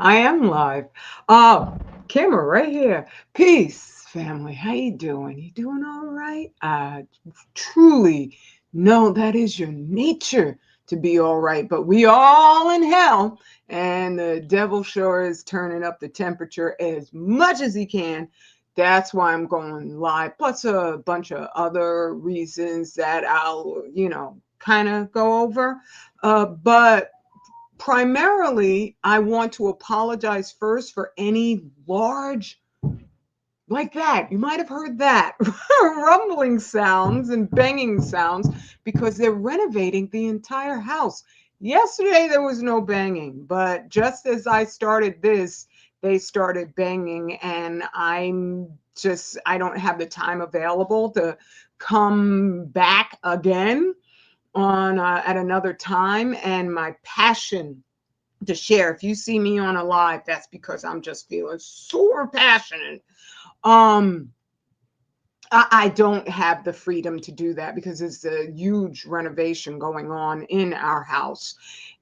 I am live. Camera right here. Peace, family. How you doing? You doing all right? I truly know that is your nature to be all right, but we all in hell, and the devil sure is turning up the temperature as much as he can. That's why I'm going live, plus a bunch of other reasons that I'll, kind of go over. But primarily, I want to apologize first for any large, like that. You might have heard that rumbling sounds and banging sounds because they're renovating the entire house. Yesterday, there was no banging, but just as I started this, they started banging, and I don't have the time available to come back again on at another time, and my passion to share. If you see me on a live, that's because I'm just feeling super passionate. um I don't have the freedom to do that because it's a huge renovation going on in our house.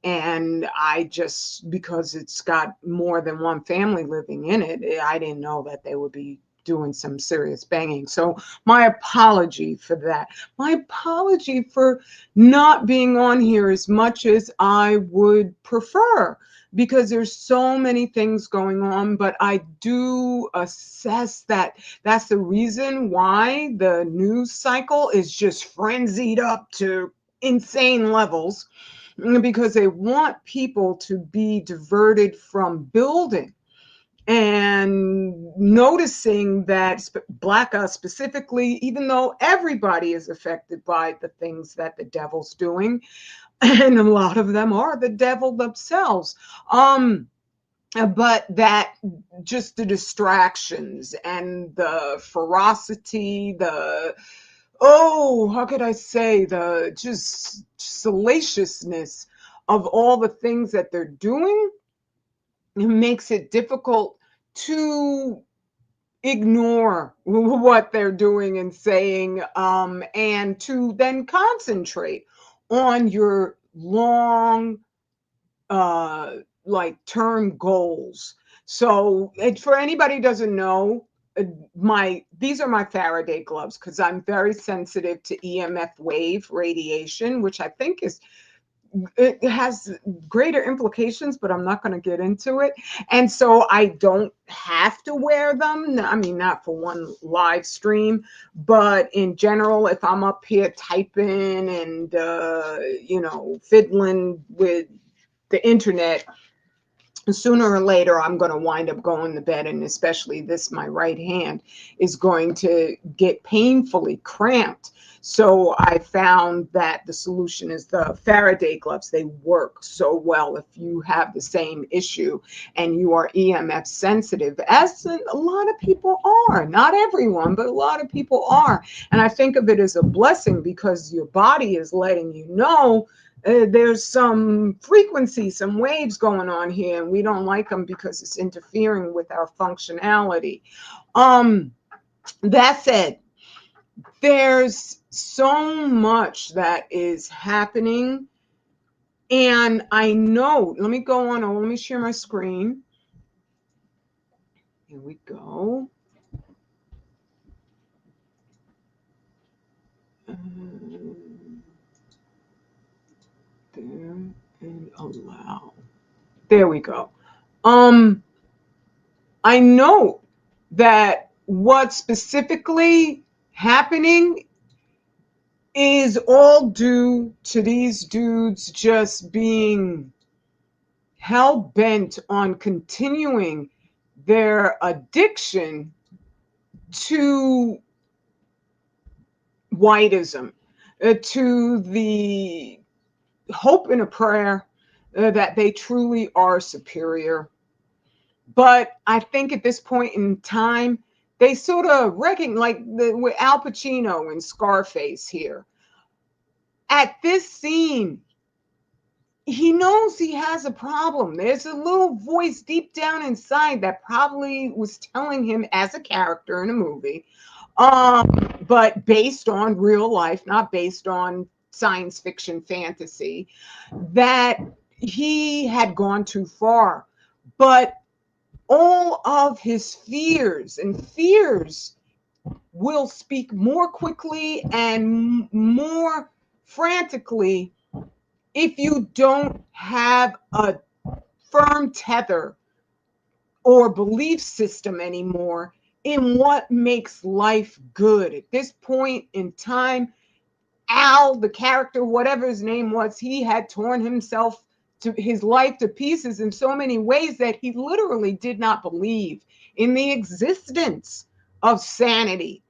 And I just, because it's got more than one family living in it, I didn't know that they would be doing some serious banging. So my apology for that. My apology for not being on here as much as I would prefer, because there's so many things going on. But I do assess that that's the reason why the news cycle is just frenzied up to insane levels, because they want people to be diverted from building and noticing that Black us specifically, even though everybody is affected by the things that the devil's doing, and a lot of them are the devil themselves. But that just the distractions and the ferocity, how could I say, the just salaciousness of all the things that they're doing, it makes it difficult to ignore what they're doing and saying, and to then concentrate on your long, uh, like, term goals. So, for anybody who doesn't know, my these are my Faraday gloves because I'm very sensitive to EMF wave radiation, which I think is, it has greater implications, but I'm not going to get into it. And so I don't have to wear them. I mean, not for one live stream, but in general, if I'm up here typing and, fiddling with the internet, sooner or later I'm going to wind up going to bed, and especially this, my right hand is going to get painfully cramped. So I found that the solution is the Faraday gloves. They work so well if you have the same issue and you are EMF sensitive, as a lot of people are. Not everyone, but a lot of people are. And I think of it as a blessing because your body is letting you know, there's some frequency, some waves going on here, and we don't like them because it's interfering with our functionality. That said, there's so much that is happening, and I know, let me go on, let me share my screen. Here we go. There, and allow. There we go. I know that what's specifically happening is all due to these dudes just being hell bent on continuing their addiction to whiteism, to the hope and a prayer that they truly are superior. But I think at this point in time, they sort of reckon, like with Al Pacino in Scarface here. At this scene, he knows he has a problem. There's a little voice deep down inside that probably was telling him, as a character in a movie, but based on real life, not based on science fiction fantasy, that he had gone too far. But all of his fears, and fears will speak more quickly and more frantically if you don't have a firm tether or belief system anymore in what makes life good. At this point in time, Al, the character, whatever his name was, he had torn himself to his life to pieces in so many ways that he literally did not believe in the existence of sanity.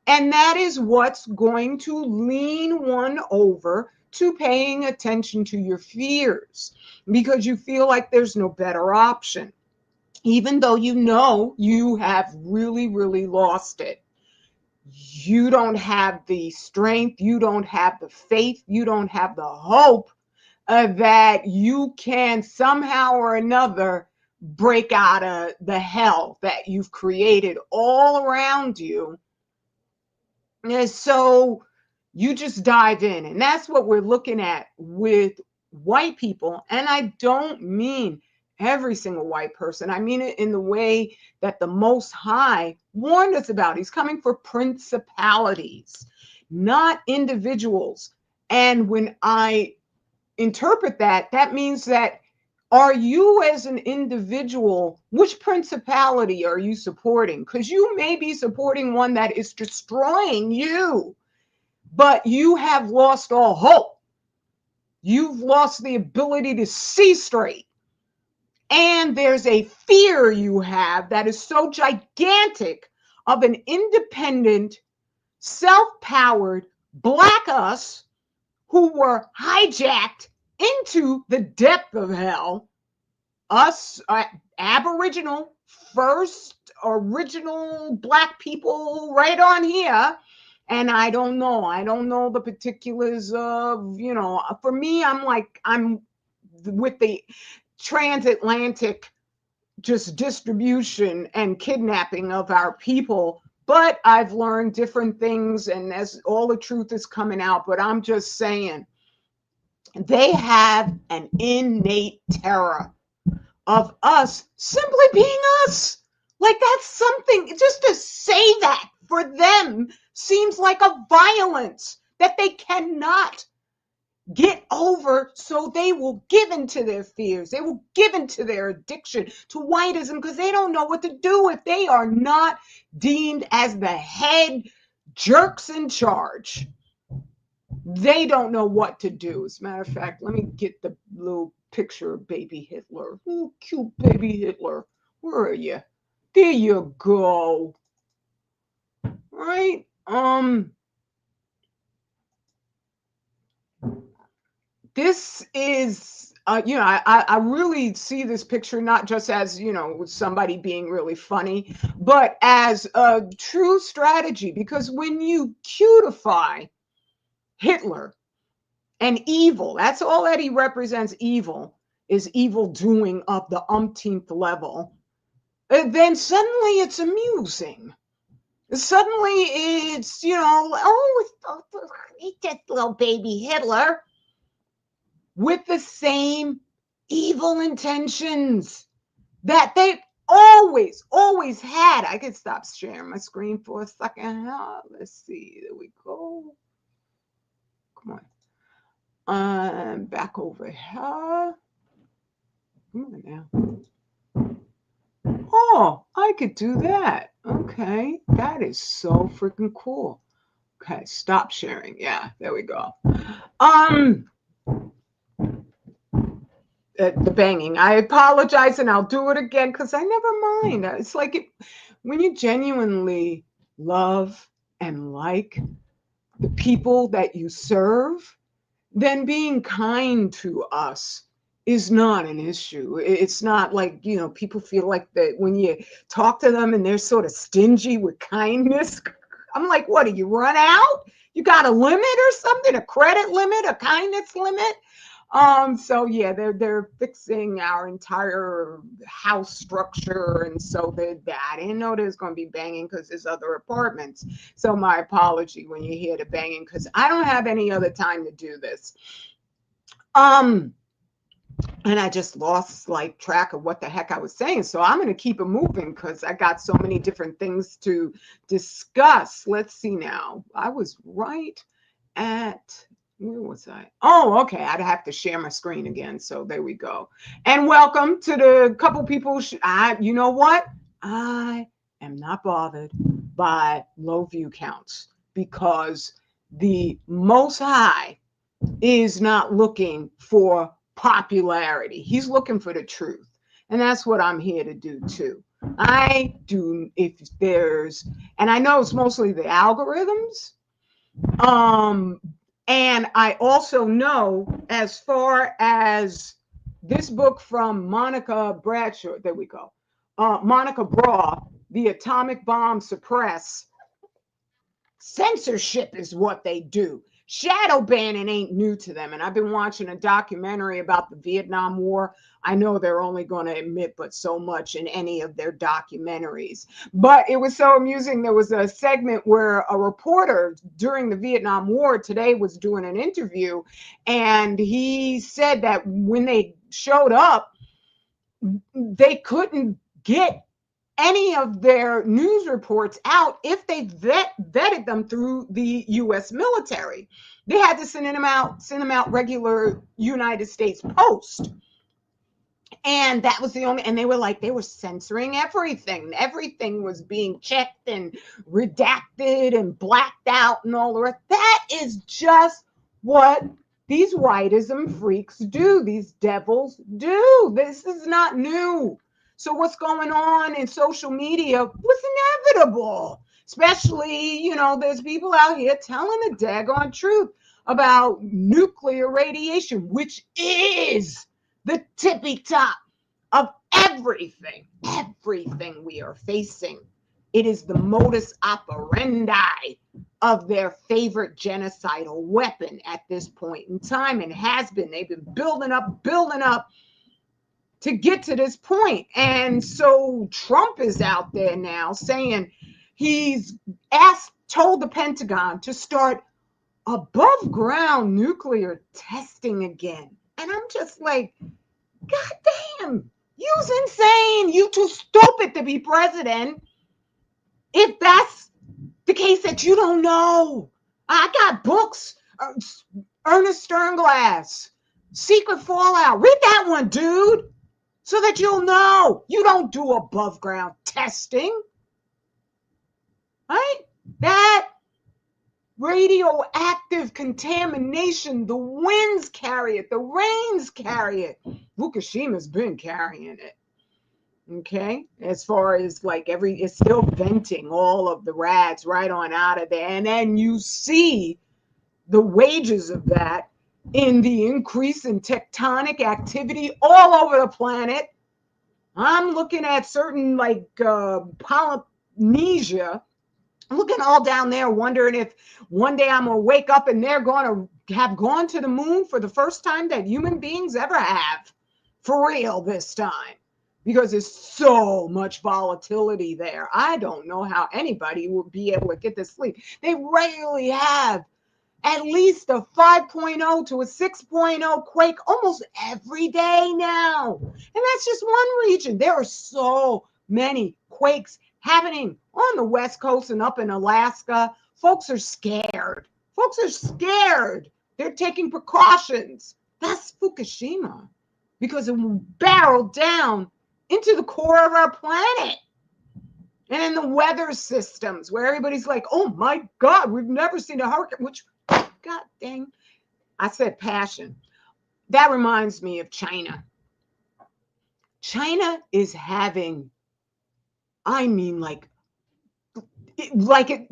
And that is what's going to lean one over to paying attention to your fears, because you feel like there's no better option, even though you know you have really, really lost it. You don't have the strength, you don't have the faith, you don't have the hope that you can somehow or another break out of the hell that you've created all around you. And so you just dive in. And that's what we're looking at with white people. And I don't mean every single white person. I mean it in the way that the Most High warned us about. He's coming for principalities, not individuals. And when I interpret that, that means that, are you as an individual, which principality are you supporting? Because you may be supporting one that is destroying you, but you have lost all hope. You've lost the ability to see straight. And there's a fear you have that is so gigantic of an independent, self-powered Black us who were hijacked into the depth of hell. Us, Aboriginal, first original Black people right on here. And I don't know the particulars of, for me, I'm with the transatlantic just distribution and kidnapping of our people. But I've learned different things, and as all the truth is coming out, but I'm just saying, they have an innate terror of us simply being us. Like, that's something, just to say that for them seems like a violence that they cannot get over. So they will give into their fears. They will give into their addiction to whiteism, because they don't know what to do if they are not deemed as the head jerks in charge. They don't know what to do. As a matter of fact, let me get the little picture of baby Hitler. Oh, cute baby Hitler. Where are you? There you go. Right? This is, I really see this picture not just as, somebody being really funny, but as a true strategy. Because when you cutify Hitler and evil, that's all that he represents. Evil is evil doing of the umpteenth level. Then suddenly it's amusing. Suddenly it's, eat that little baby Hitler, with the same evil intentions that they always had. I could stop sharing my screen for a second. Let's see. There we go. Come on. Back over here. Come on now. Oh, I could do that. Okay. That is so freaking cool. Okay, stop sharing. Yeah, there we go. The banging. I apologize, and I'll do it again because I never mind. It's like when you genuinely love and like the people that you serve, then being kind to us is not an issue. It's not like, people feel like that when you talk to them and they're sort of stingy with kindness. I'm like, what, do you run out? You got a limit or something, a credit limit, a kindness limit? So yeah, they're fixing our entire house structure, and so I didn't know there's going to be banging because there's other apartments. So my apology when you hear the banging, because I don't have any other time to do this. and I just lost like track of what the heck I was saying. So I'm going to keep it moving because I got so many different things to discuss. Let's see now. I was right at, where was I? Oh, okay. I'd have to share my screen again. So there we go. And welcome to the couple people. You know what? I am not bothered by low view counts because the Most High is not looking for popularity. He's looking for the truth. And that's what I'm here to do too. I do, if there's, and I know it's mostly the algorithms. Um, and I also know, as far as this book from Monica Bradshaw, there we go. Monica Braw, The Atomic Bomb Suppress. Censorship is what they do. Shadow banning ain't new to them. And I've been watching a documentary about the Vietnam War. I know they're only going to admit but so much in any of their documentaries. But it was so amusing. There was a segment where a reporter during the Vietnam War today was doing an interview, and he said that when they showed up, they couldn't get any of their news reports out if they vetted them through the U.S. military. They had to send them out regular United States post. And that was the only, and they were censoring everything. Everything was being checked and redacted and blacked out and all the rest. That is just what these whiteism freaks do. These devils do. This is not new. So what's going on in social media was inevitable. Especially, there's people out here telling the daggone truth about nuclear radiation, which is the tippy top of everything we are facing. It is the modus operandi of their favorite genocidal weapon at this point in time, and has been. They've been building up to get to this point. And so Trump is out there now saying he's told the Pentagon to start above ground nuclear testing again. And I'm just like, God damn, you's insane. You too stupid to be president. If that's the case that you don't know. I got books. Ernest Sternglass, Secret Fallout. Read that one, dude, so that you'll know. You don't do above ground testing. Right? That radioactive contamination, the winds carry it, the rains carry it. Fukushima's been carrying it. Okay, as far as like it's still venting all of the rads right on out of there. And then you see the wages of that in the increase in tectonic activity all over the planet. I'm looking at certain like Polynesia, looking all down there, wondering if one day I'm going to wake up and they're going to have gone to the moon for the first time that human beings ever have. For real this time. Because there's so much volatility there. I don't know how anybody would be able to get to sleep. They regularly have at least a 5.0 to a 6.0 quake almost every day now. And that's just one region. There are so many quakes happening on the West Coast and up in Alaska. Folks are scared. They're taking precautions. That's Fukushima, because it barreled down into the core of our planet. And in the weather systems where everybody's like, oh my God, we've never seen a hurricane, which, God dang, I said passion. That reminds me of China. China is having,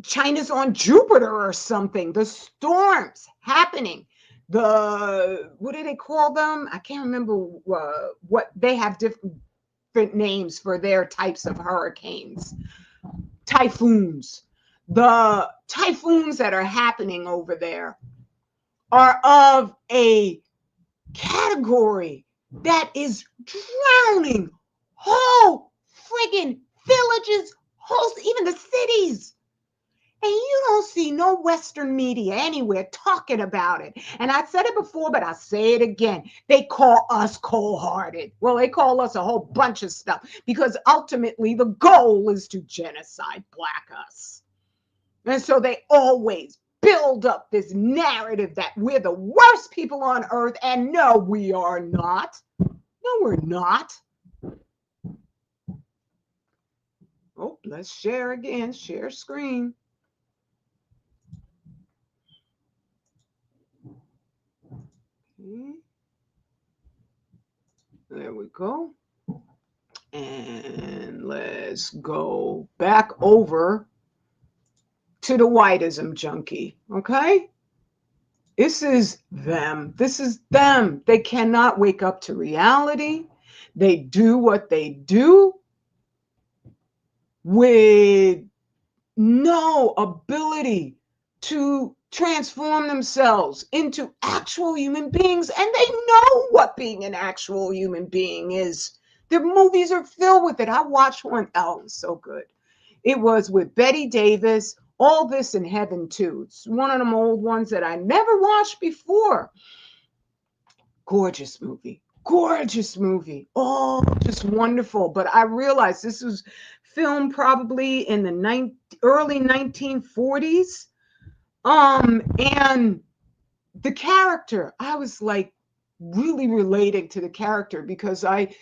China's on Jupiter or something. The storms happening. What do they call them? I can't remember what they have different names for their types of hurricanes. Typhoons. The typhoons that are happening over there are of a category that is drowning whole friggin' villages, even the cities. And you don't see no Western media anywhere talking about it. And I said it before, but I say it again. They call us cold-hearted. Well, they call us a whole bunch of stuff because ultimately the goal is to genocide Black us. And so they always build up this narrative that we're the worst people on earth. And no, we are not. No, we're not. Oh, let's share again. Share screen. Okay. There we go. And let's go back over to the whiteism junkie. Okay? This is them. This is them. They cannot wake up to reality. They do what they do with no ability to transform themselves into actual human beings. And they know what being an actual human being is. Their movies are filled with it. I watched one. Oh, it was so good. It was with Betty Davis. All This in Heaven, too. It's one of them old ones that I never watched before. Gorgeous movie. Gorgeous movie. Oh, just wonderful. But I realized this was filmed probably in the early 1940s. And the character, I was like really relating to the character because I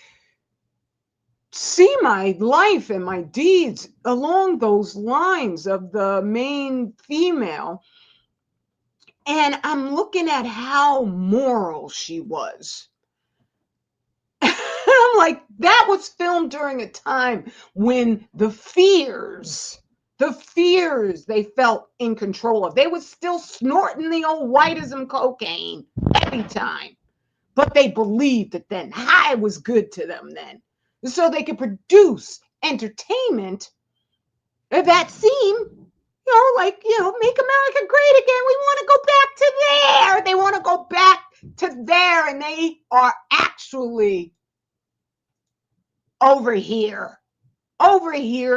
see my life and my deeds along those lines of the main female. And I'm looking at how moral she was. I'm like, that was filmed during a time when the fears they felt in control of. They were still snorting the old whiteism cocaine every time. But they believed that then high was good to them then. So they could produce entertainment that seemed, like, make America great again. We want to go back to there. They want to go back to there. And they are actually over here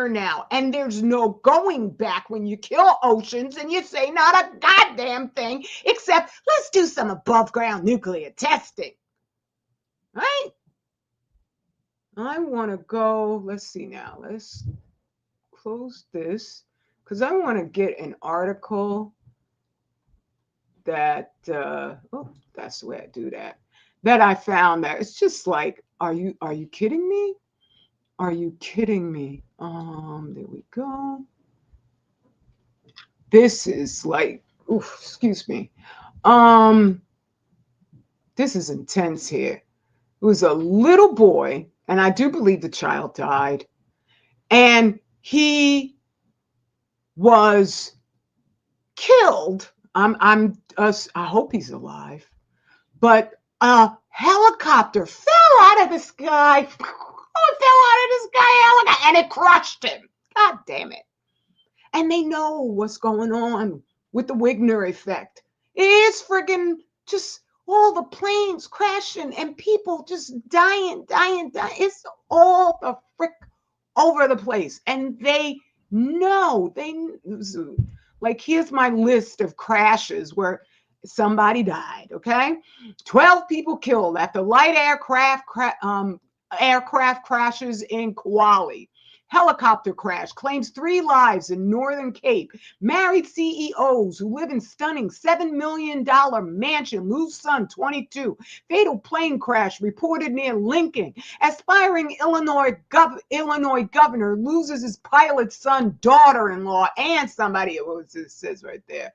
now. And there's no going back when you kill oceans and you say not a goddamn thing except let's do some above ground nuclear testing. Right? I want to go, let's see now. Let's close this because I want to get an article that, that's the way I do that I found that it's just like, are you kidding me? Are you kidding me? There we go. This is like, oof, excuse me. This is intense here. It was a little boy, and I do believe the child died, and he was killed. I hope he's alive, but a helicopter fell out of the sky. It fell out of the sky, and it crushed him. God damn it. And they know what's going on with the Wigner effect. It is friggin' just all the planes crashing and people just dying. It's all the frick over the place. And they know, like, here's my list of crashes where somebody died, okay? 12 people killed after light aircraft crashes in Kauai. Helicopter crash claims 3 lives in Northern Cape. Married CEOs who live in stunning $7 million mansion lose son, 22. Fatal plane crash reported near Lincoln. Aspiring Illinois governor loses his pilot son, daughter-in-law, and somebody, what it says right there,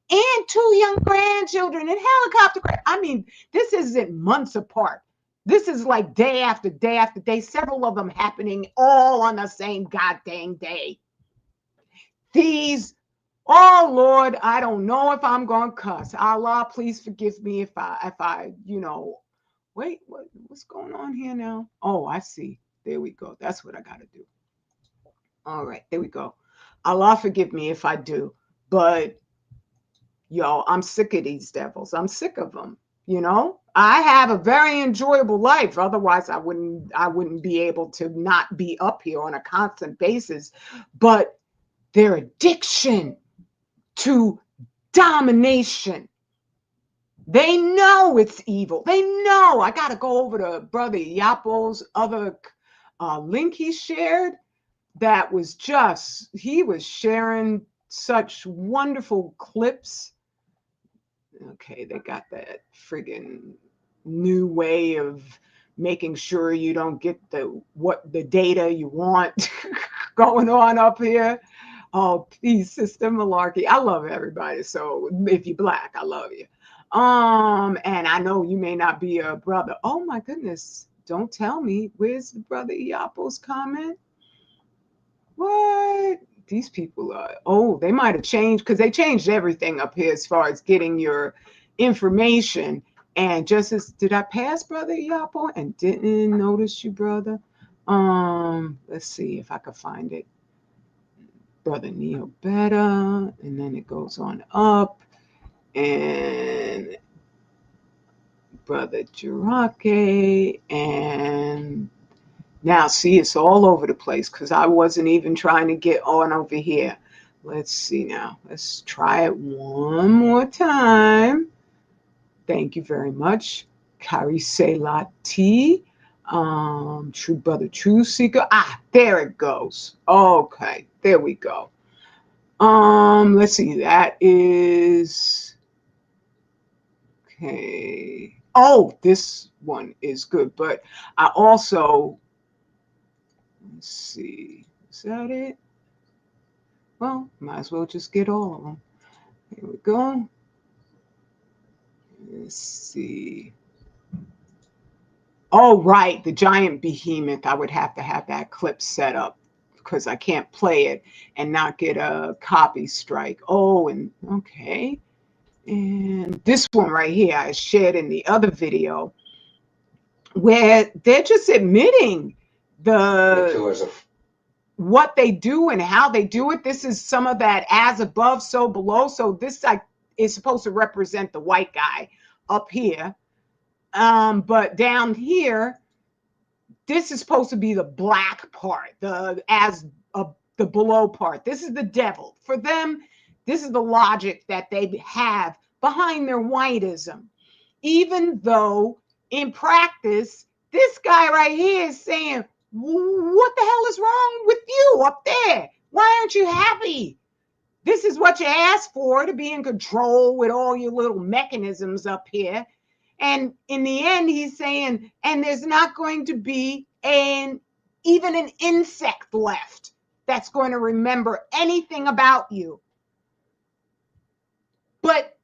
and 2 young grandchildren in helicopter crash. I mean, this isn't months apart. This is like day after day after day, several of them happening all on the same goddamn day. These, oh Lord, I don't know if I'm going to cuss. Allah, please forgive me if I, wait, what's going on here now? Oh, I see. There we go. That's what I got to do. All right, there we go. Allah, forgive me if I do. But, yo, I'm sick of these devils. I'm sick of them. I have a very enjoyable life. Otherwise, I wouldn't be able to not be up here on a constant basis. But their addiction to domination. They know it's evil. They know. I got to go over to Brother Yapo's other link he shared. That was just, he was sharing such wonderful clips. Okay, they got that friggin' new way of making sure you don't get the data you want going on up here. Oh, peace, sister malarkey. I love everybody. So if you're Black, I love you. And I know you may not be a brother. Oh my goodness. Don't tell me. Where's the Brother Iapo's comment? What? These people are, oh, they might have changed, because they changed everything up here as far as getting your information. And just as, did I pass Brother Iapo and didn't notice you, brother? Let's see if I could find it. Brother Neo Beta, and then it goes on up, and Brother Jirake, and now see, it's all over the place because I wasn't even trying to get on over here. Let's see now. Let's try it one more time. Thank you very much. Carise Lati. True Brother True Seeker. Ah, there it goes. Okay, there we go. Let's see. That is okay. Oh, this one is good, but I also, let's see. Is that it? Well, might as well just get all of them. Here we go. Let's see. Oh, right. The giant behemoth. I would have to have that clip set up because I can't play it and not get a copy strike. Oh, and okay. And this one right here, I shared in the other video where they're just admitting what they do and how they do it. This is some of that as above, so below. So this is supposed to represent the white guy up here. But down here, this is supposed to be the black part, the below part. This is the devil. For them, this is the logic that they have behind their whiteism. Even though in practice, this guy right here is saying, what the hell is wrong with you up there? Why aren't you happy? This is what you asked for, to be in control with all your little mechanisms up here. And in the end, he's saying, and there's not going to be even an insect left that's going to remember anything about you. But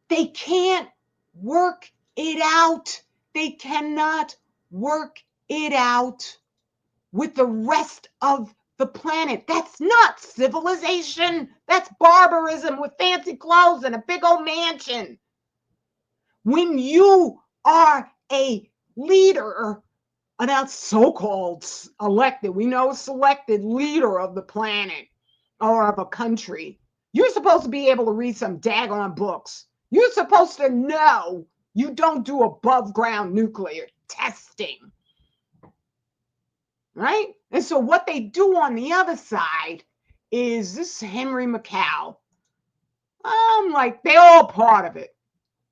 they can't work it out. They cannot work it out with the rest of the planet. That's not civilization. That's barbarism with fancy clothes and a big old mansion. When you are a leader, a so-called elected, we know selected leader of the planet or of a country, you're supposed to be able to read some daggone books. You're supposed to know you don't do above ground nuclear testing. Right? And so what they do on the other side is this Henry McCall. Like, they're all part of it.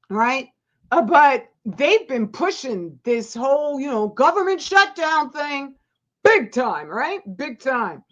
Right? But they've been pushing this whole, government shutdown thing big time, right? Big time.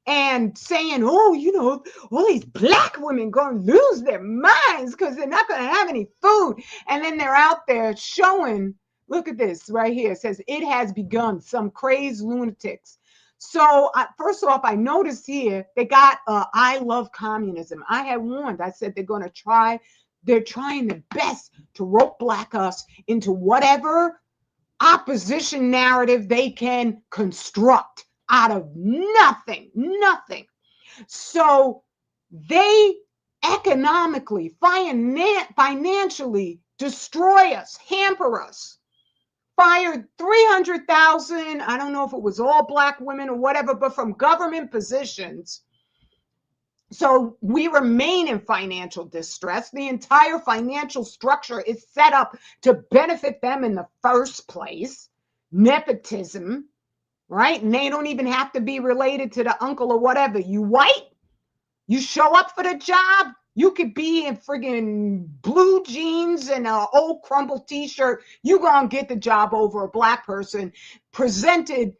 And saying, all these black women going to lose their minds because they're not going to have any food. And then they're out there showing, look at this right here. It says, it has begun, some crazed lunatics. So first off, I noticed here, they got I love communism. I had warned, I said, they're trying their best to rope-black us into whatever opposition narrative they can construct out of nothing. So they economically, financially destroy us, hamper us. Fired 300,000, I don't know if it was all black women or whatever, but from government positions. So we remain in financial distress. The entire financial structure is set up to benefit them in the first place. Nepotism, right? And they don't even have to be related to the uncle or whatever. You white, you show up for the job, You could be in friggin' blue jeans and an old crumpled t-shirt. You gonna get the job over a black person presented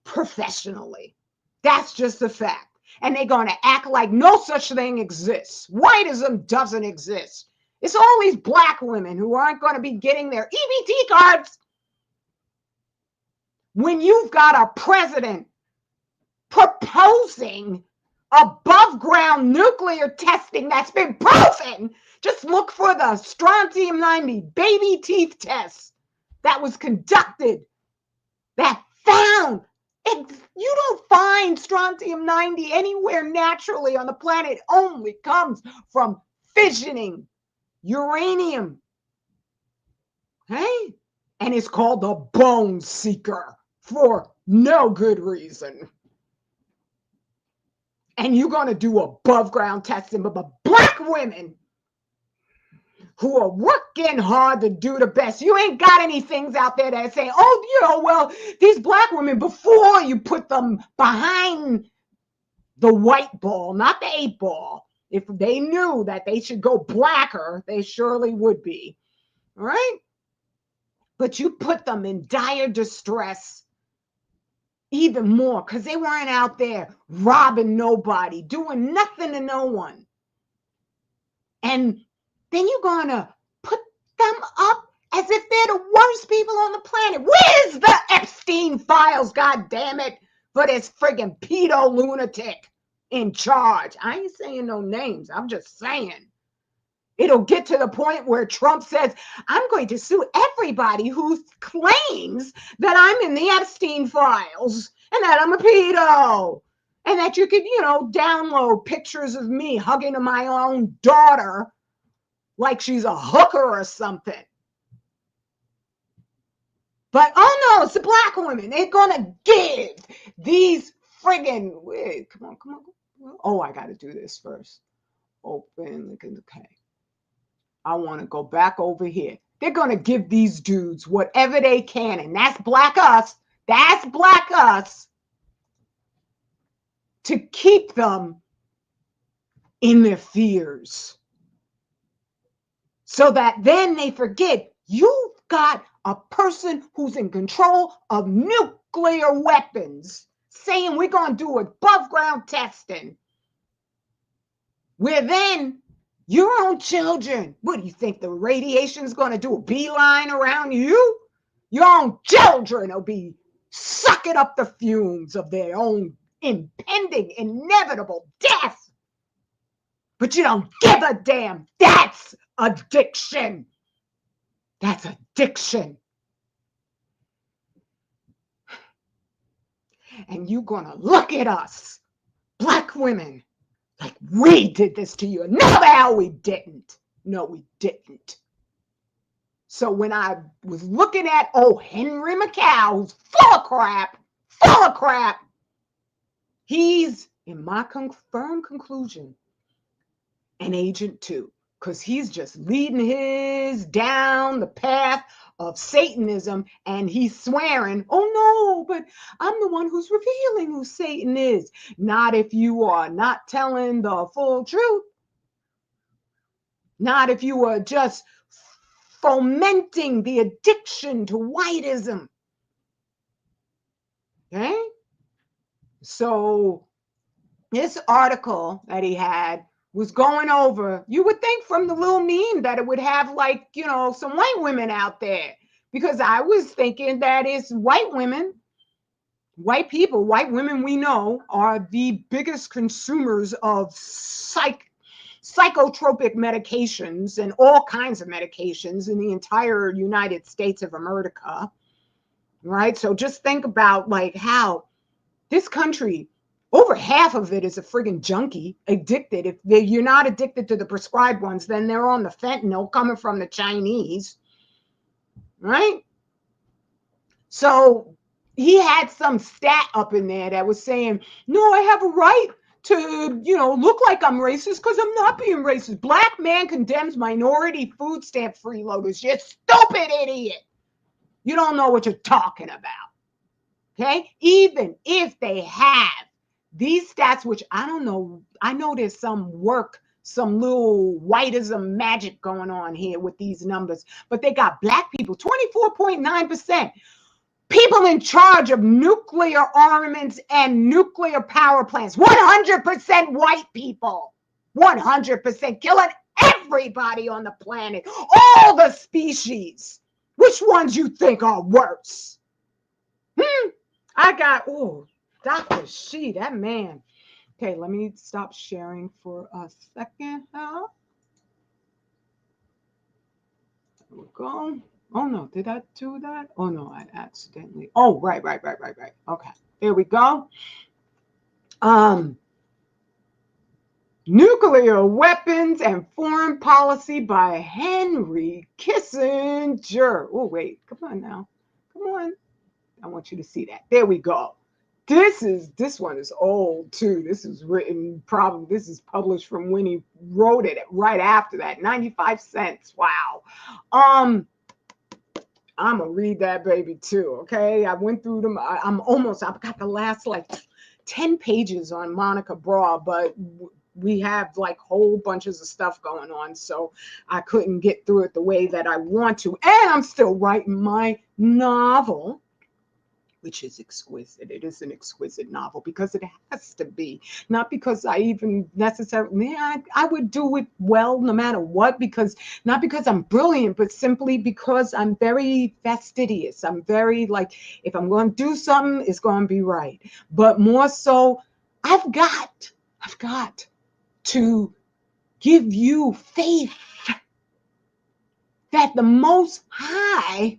professionally. That's just a fact. And they're gonna act like no such thing exists. Whiteism doesn't exist. It's all these black women who aren't gonna be getting their EBT cards when you've got a president proposing above ground nuclear testing that's been proven. Just look for the strontium 90 baby teeth test that was conducted that found it. You don't find strontium 90 anywhere naturally on the planet. It only comes from fissioning uranium. Hey? And it's called the bone seeker for no good reason. And you're going to do above ground testing, but black women who are working hard to do the best. You ain't got any things out there that say, oh, well, these black women, before you put them behind the white ball, not the 8 ball, if they knew that they should go blacker, they surely would be. All right? But you put them in dire distress even more because they weren't out there robbing nobody, doing nothing to no one. And then you're going to put them up as if they're the worst people on the planet. Where's the Epstein files, God damn it, for this friggin' pedo lunatic in charge? I ain't saying no names. I'm just saying. It'll get to the point where Trump says, I'm going to sue everybody who claims that I'm in the Epstein files and that I'm a pedo. And that you could, download pictures of me hugging my own daughter like she's a hooker or something. But, oh no, it's the black women. They're going to give these friggin', wait, come on. Oh, I got to do this first. Open, okay. I want to go back over here. They're going to give these dudes whatever they can. And that's black us. That's black us. To keep them in their fears. So that then they forget you've got a person who's in control of nuclear weapons saying we're going to do above ground testing. Where then your own children, what do you think the radiation's going to do? A beeline around you? Your own children will be sucking up the fumes of their own impending, inevitable death. But you don't give a damn. That's addiction. That's addiction. And you're going to look at us, black women, like we did this to you. No, the hell we didn't. No, we didn't. So when I was looking at Henry McCow, who's full of crap, he's, in my firm conclusion, an agent too, because he's just leading his down the path of Satanism, and he's swearing, oh no, but I'm the one who's revealing who Satan is. Not if you are not telling the full truth. Not if you are just fomenting the addiction to whiteism. Okay? So this article that he had was going over, you would think from the little meme that it would have some white women out there, because I was thinking that it's white women, white people, white women we know are the biggest consumers of psychotropic medications and all kinds of medications in the entire United States of America, right? So just think about how this country, over half of it is a friggin' junkie, addicted. If you're not addicted to the prescribed ones, then they're on the fentanyl coming from the Chinese, right? So he had some stat up in there that was saying, no, I have a right to, look like I'm racist because I'm not being racist. Black man condemns minority food stamp freeloaders. You stupid idiot. You don't know what you're talking about. Okay? Even if they have these stats, which I don't know, I know there's some work some little whiteism magic going on here with these numbers. But they got black people, 24.9%. People in charge of nuclear armaments and nuclear power plants, 100% white people, 100% killing everybody on the planet, all the species. Which ones you think are worse? I got, Dr. She, that man. Okay, let me stop sharing for a second. There we go. Oh no, did I do that? Oh no, I accidentally. Oh, right. Okay, there we go. Nuclear Weapons and Foreign Policy by Henry Kissinger. Oh, wait, come on now. Come on. I want you to see that. There we go. This one is old too. This is published from when he wrote it right after that. 95 cents. Wow. I'm gonna read that baby too. Okay. I went through them. I've got the last like 10 pages on Monica Braw, but we have like whole bunches of stuff going on, so I couldn't get through it the way that I want to. And I'm still writing my novel, which is exquisite. It is an exquisite novel because it has to be, not because I even necessarily, I would do it well no matter what, not because I'm brilliant, but simply because I'm very fastidious. I'm very like, if I'm going to do something, it's going to be right. But more so, I've got to give you faith that the Most High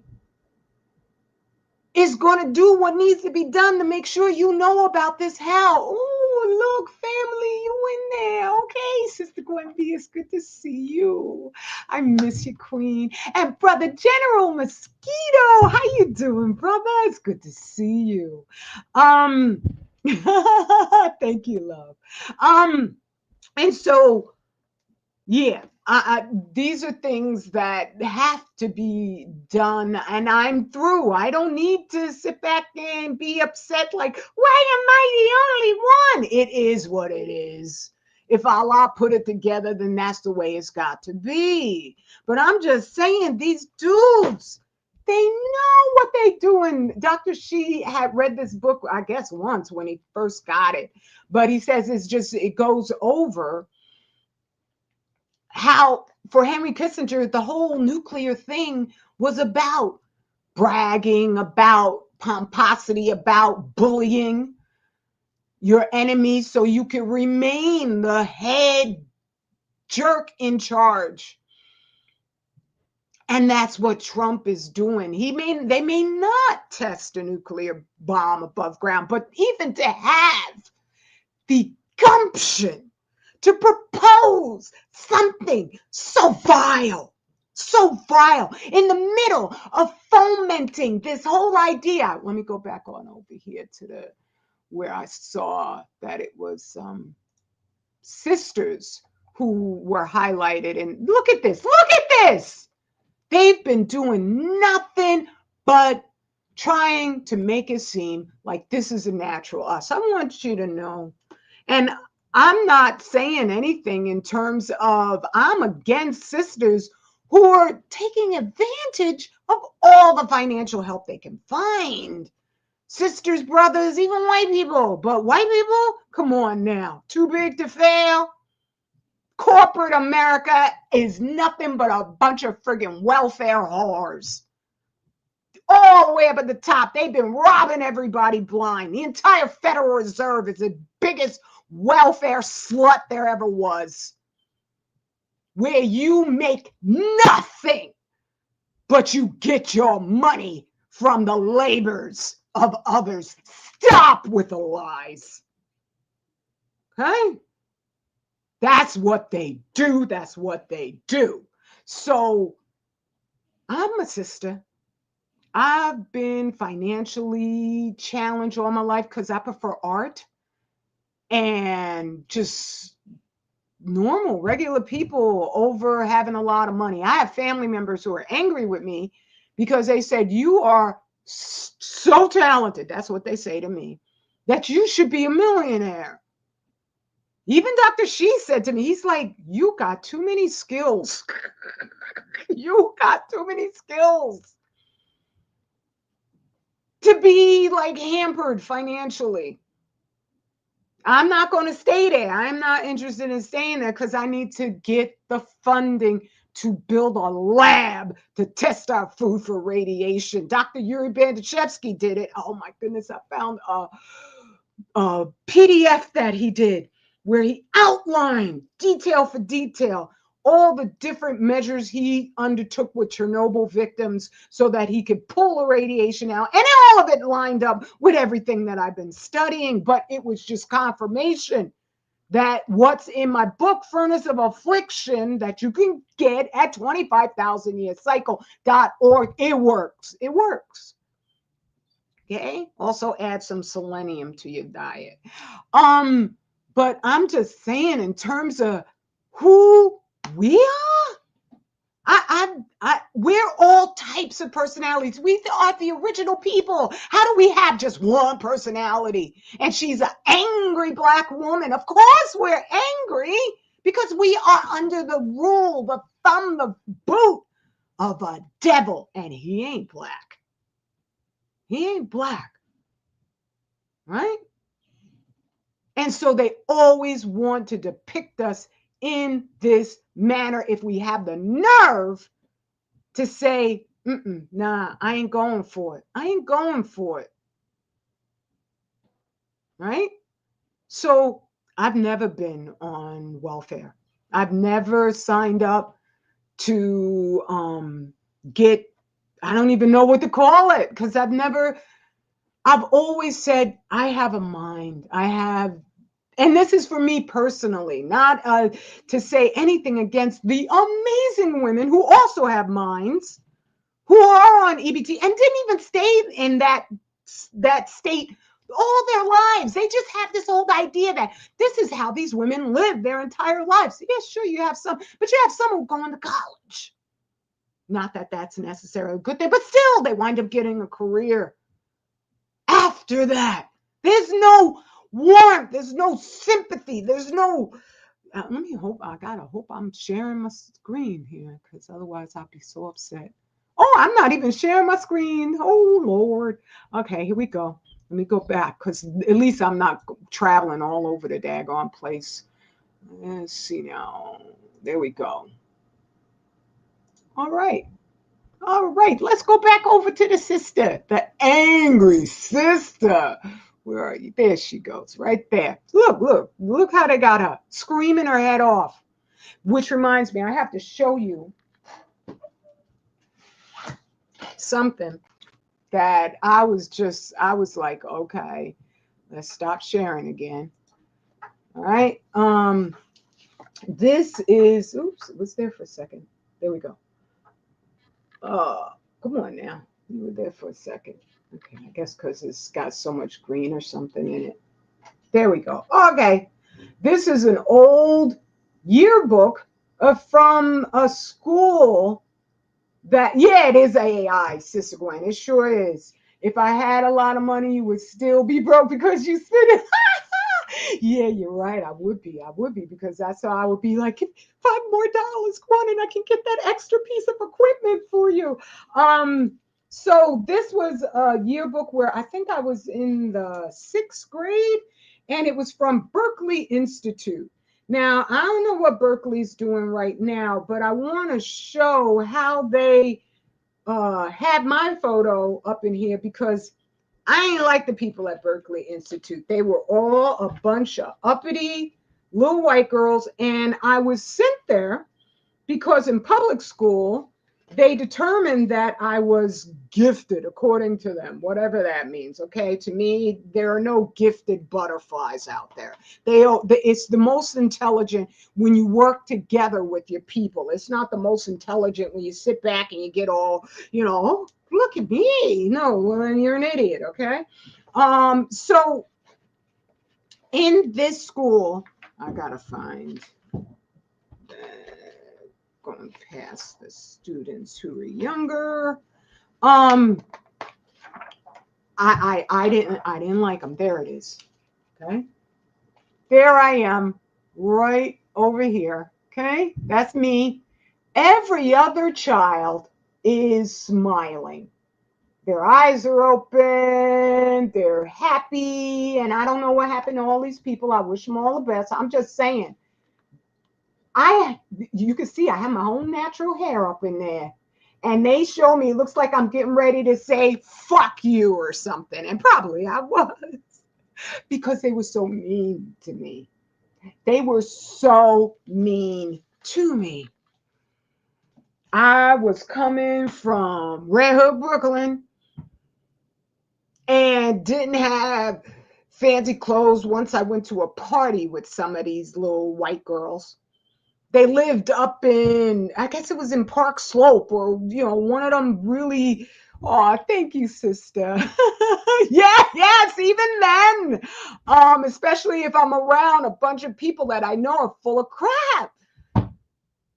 is going to do what needs to be done to make sure you know about this hell. Oh, look, family, you in there. Okay, Sister Gwenby, it's good to see you. I miss you, Queen. And Brother General Mosquito, how you doing, brother? It's good to see you. Thank you, love. And so, yeah, these are things that have to be done, and I'm through. I don't need to sit back and be upset like, why am I the only one? It is what it is. If Allah put it together, then that's the way it's got to be. But I'm just saying, these dudes, they know what they're doing. Dr. She had read this book, I guess, once when he first got it. But he says it goes over how for Henry Kissinger, the whole nuclear thing was about bragging, about pomposity, about bullying your enemies so you can remain the head jerk in charge. And that's what Trump is doing. They may not test a nuclear bomb above ground, but even to have the gumption to propose something so vile in the middle of fomenting this whole idea. Let me go back on over here to where I saw that it was sisters who were highlighted. And look at this. They've been doing nothing but trying to make it seem like this is a natural us. I want you to know, and I'm not saying anything in terms of I'm against sisters who are taking advantage of all the financial help they can find. Sisters, brothers, even white people. But white people, come on now. Too big to fail. Corporate America is nothing but a bunch of friggin' welfare whores. All the way up at the top. They've been robbing everybody blind. The entire Federal Reserve is the biggest welfare slut there ever was, where you make nothing but you get your money from the labors of others. Stop with the lies. Okay? That's what they do. So I'm a sister. I've been financially challenged all my life because I prefer art and just normal, regular people over having a lot of money. I have family members who are angry with me because they said, you are so talented, that's what they say to me, that you should be a millionaire. Even Dr. She said to me, he's like, you got too many skills. You got too many skills to be like hampered financially. I'm not going to stay there. I'm not interested in staying there because I need to get the funding to build a lab to test our food for radiation. Dr. Yuri Bandashevsky did it. Oh my goodness, I found a PDF that he did where he outlined detail for detail all the different measures he undertook with Chernobyl victims so that he could pull the radiation out. And all of it lined up with everything that I've been studying, but it was just confirmation that what's in my book, Furnace of Affliction, that you can get at 25,000yearcycle.org, it works. It works. Okay. Also add some selenium to your diet. But I'm just saying, in terms of who we are, we're all types of personalities. We are the original people. How do we have just one personality? And she's an angry Black woman. Of course we're angry because we are under the rule, the thumb, the boot of a devil. And he ain't Black. He ain't Black. Right? And so they always want to depict us in this manner. If we have the nerve to say, nah, I ain't going for it. I ain't going for it. Right? So I've never been on welfare. I've never signed up to get, I don't even know what to call it, because I've always said, I have a mind. And this is for me personally, not to say anything against the amazing women who also have minds, who are on EBT and didn't even stay in that state all their lives. They just have this old idea that this is how these women live their entire lives. Yeah, sure, you have some, but you have some who go on to college. Not that that's necessarily a good thing, but still they wind up getting a career. After that, there's no warmth, there's no sympathy, there's no let me hope, I gotta hope I'm sharing my screen here, because otherwise I'll be so upset. Oh, I'm not even sharing my screen. Oh Lord. Okay, here we go. Let me go back, because at least I'm not traveling all over the daggone place. Let's see now. There we go. All right. All right, let's go back over to the sister, the angry sister. Where are you? There she goes, right there. Look how they got her, screaming her head off. Which reminds me, I have to show you something that I was like, okay, let's stop sharing again. All right. This is, oops, it was there for a second. There we go. Come on now. You were there for a second. Okay, I guess because it's got so much green or something in it. There we go. Okay. This is an old yearbook from a school that, yeah, it is AAI, Sister Gwen. It sure is. If I had a lot of money, you would still be broke because you spent it. Yeah, you're right. I would be, because that's how I would be like, $5 more, come on, and I can get that extra piece of equipment for you. So this was a yearbook where I think I was in the 6th grade, and it was from Berkeley Institute. Now, I don't know what Berkeley's doing right now, but I want to show how they had my photo up in here, because I ain't like the people at Berkeley Institute. They were all a bunch of uppity little white girls, and I was sent there because in public school, they determined that I was gifted, according to them, whatever that means. Okay, to me, there are no gifted butterflies out there. It's the most intelligent when you work together with your people. It's not the most intelligent when you sit back and you get all, oh, look at me. No, well, you're an idiot. Okay, so in this school, I gotta find. Going past the students who are younger. I didn't like them. There it is. Okay. There I am right over here. Okay, that's me. Every other child is smiling. Their eyes are open, they're happy, and I don't know what happened to all these people. I wish them all the best. I'm just saying, I you can see I have my own natural hair up in there. And they show me, it looks like I'm getting ready to say fuck you or something. And probably I was because they were so mean to me. They were so mean to me. I was coming from Red Hook, Brooklyn, and didn't have fancy clothes once I went to a party with some of these little white girls. They lived up in, I guess it was in Park Slope, or one of them really. Oh, thank you, sister. Yeah, yes, even then. Especially if I'm around a bunch of people that I know are full of crap.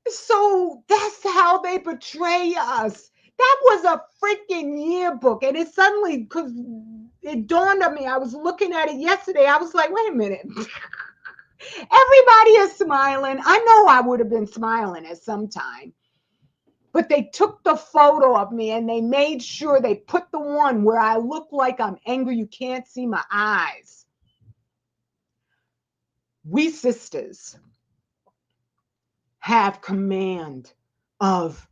So that's how they portray us. That was a freaking yearbook. And it suddenly, because it dawned on me, I was looking at it yesterday. I was like, wait a minute. Everybody is smiling. I know I would have been smiling at some time. But they took the photo of me and they made sure they put the one where I look like I'm angry. You can't see my eyes. We sisters have command of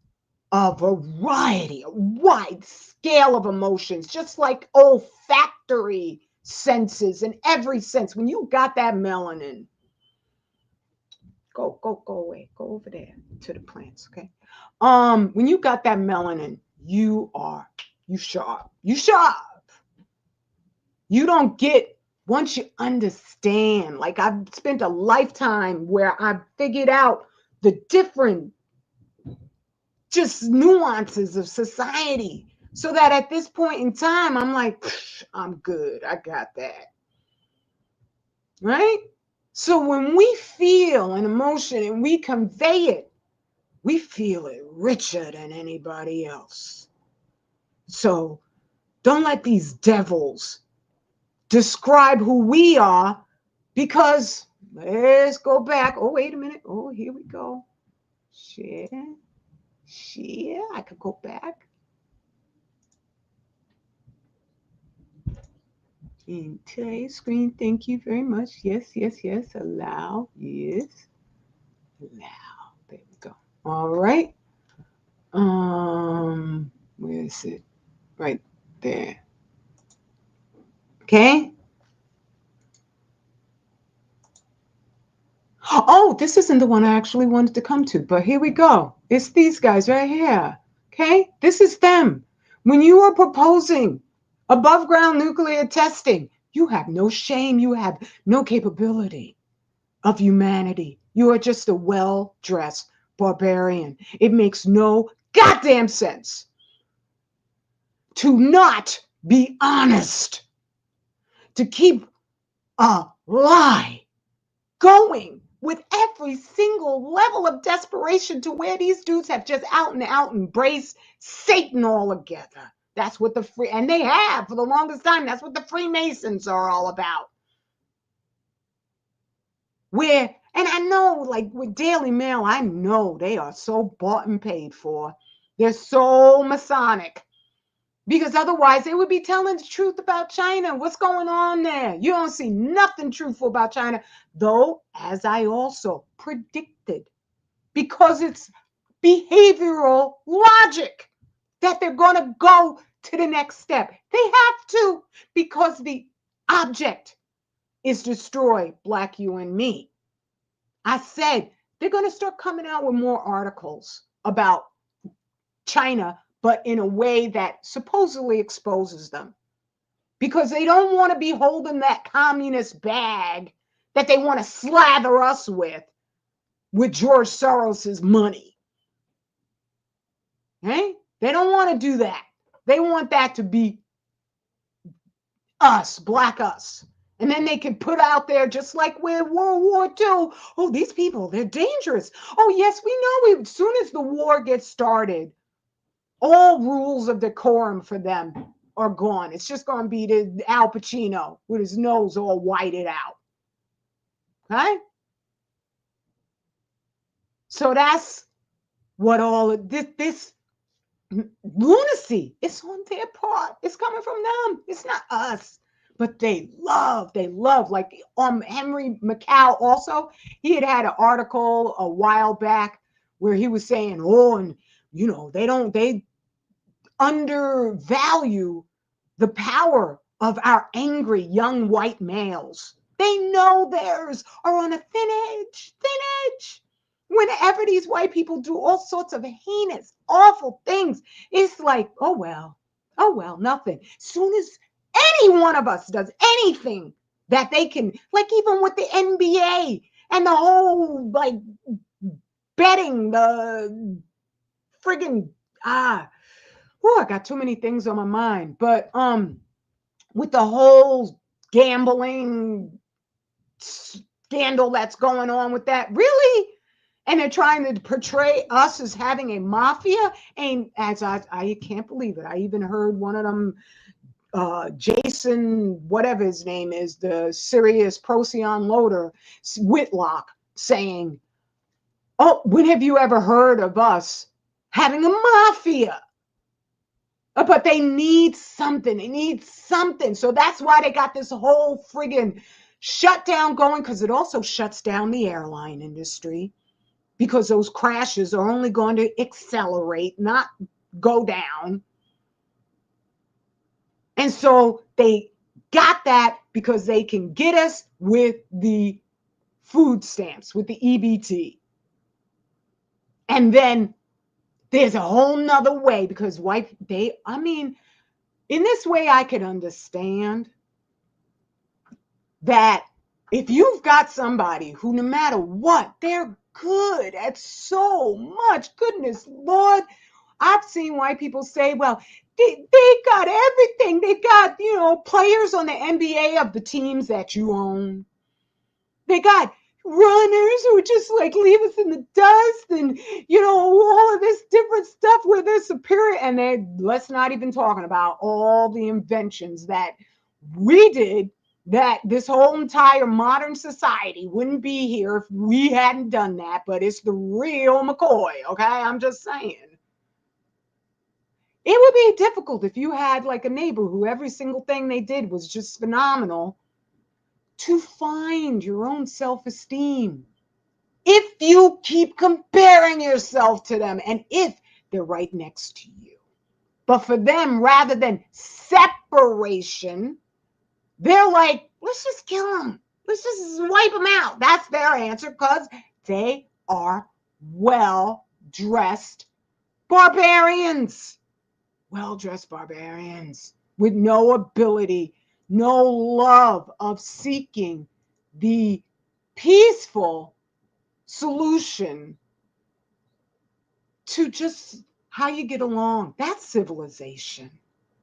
a variety, a wide scale of emotions, just like olfactory senses in every sense. When you got that melanin, go away, go over there to the plants, okay? When you got that melanin, you sharp. You sharp. You don't get, once you understand, like I've spent a lifetime where I've figured out the different just nuances of society, so that at this point in time, I'm like, I'm good. I got that. Right? So when we feel an emotion and we convey it, we feel it richer than anybody else. So don't let these devils describe who we are, because let's go back. Oh, wait a minute. Oh, here we go. Share. I could go back. In today's screen, thank you very much. Yes. Allow. Yes. Allow. There we go. All right. Where is it? Right there. Okay. Oh, this isn't the one I actually wanted to come to, but here we go. It's these guys right here. Okay. This is them. When you are proposing above ground nuclear testing, you have no shame. You have no capability of humanity. You are just a well-dressed barbarian. It makes no goddamn sense to not be honest, to keep a lie going with every single level of desperation, to where these dudes have just out and out embraced Satan all together. That's what and they have for the longest time. That's what the Freemasons are all about. And I know, like with Daily Mail, I know they are so bought and paid for. They're so Masonic. Because otherwise they would be telling the truth about China. What's going on there? You don't see nothing truthful about China. Though, as I also predicted, because it's behavioral logic that they're going to go to the next step. They have to, because the object is destroy Black you and me. I said they're going to start coming out with more articles about China, but in a way that supposedly exposes them, because they don't want to be holding that communist bag that they want to slather us with George Soros's money. Okay? They don't want to do that. They want that to be us, Black us. And then they can put out there, just like with World War II, oh, these people, they're dangerous. Oh, yes, we know. As soon as the war gets started, all rules of decorum for them are gone. It's just going to be the Al Pacino with his nose all whited out. Okay? So that's what all of this lunacy is on their part. It's coming from them. It's not us. But they love, like Henry Macau also, he had an article a while back where he was saying, oh, and they undervalue the power of our angry young white males. They know theirs are on a thin edge. Whenever these white people do all sorts of heinous, awful things, it's like, oh well, nothing. Soon as any one of us does anything that they can, like even with the NBA and the whole like betting, the friggin' I got too many things on my mind. But with the whole gambling scandal that's going on with that, really? And they're trying to portray us as having a mafia. And as I can't believe it. I even heard one of them, Jason, whatever his name is, the Sirius Procyon loader, Whitlock, saying, oh, when have you ever heard of us having a mafia? But they need something. They need something. So that's why they got this whole friggin' shutdown going, because it also shuts down the airline industry, because those crashes are only going to accelerate, not go down. And so they got that because they can get us with the food stamps, with the EBT. And then there's a whole nother way, because in this way, I could understand that if you've got somebody who, no matter what, they're good at so much, goodness Lord, I've seen white people say, well, they got everything. They got, players on the NBA of the teams that you own. They got runners who just like leave us in the dust, and all of this different stuff where they're superior. And let's not even talking about all the inventions that we did, that this whole entire modern society wouldn't be here if we hadn't done that. But it's the real McCoy, okay? I'm just saying. It would be difficult if you had like a neighbor who every single thing they did was just phenomenal, to find your own self-esteem if you keep comparing yourself to them and if they're right next to you. But for them, rather than separation, they're like, let's just kill them. Let's just wipe them out. That's their answer, because they are well-dressed barbarians. Well-dressed barbarians with no ability, no love of seeking the peaceful solution to just how you get along. That's civilization.